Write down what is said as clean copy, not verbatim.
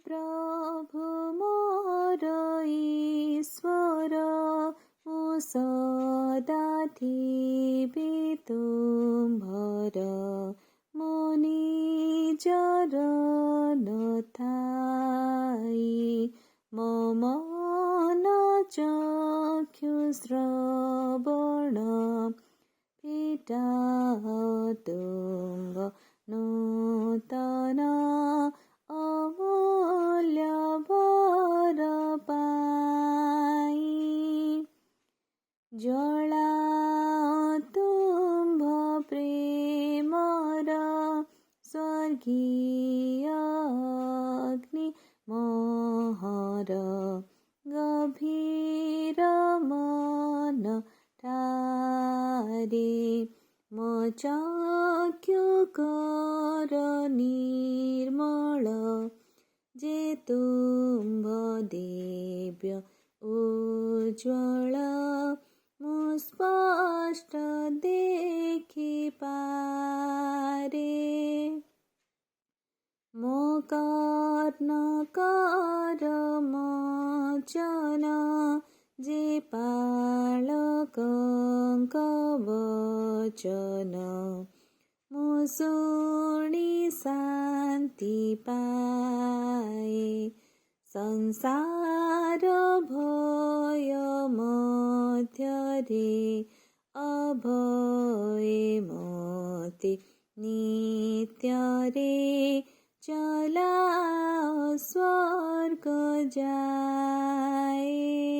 प्रभु मोर ईश्वर मो सदा थिबि तुम्भर मो निजर नथाई मो मन चक्षु श्रवण पीठा तुम्भ नूतन अमूल्य वर पाई जला तुम्भ प्रेमर स्वर्गीय अग्नि मोहर गभीर मन ठारे मो चक्षु कर निर्मल जे तुम्भ दिव्य उज्ज्वल मो स्पष्ट देखि पारे मो कर्ण कर मोचन जे पालकंक वचन मो शुणि शान्ति पाए संसार भय मध्यरे अभय मति नित्य रे चला स्वर्ग जाए।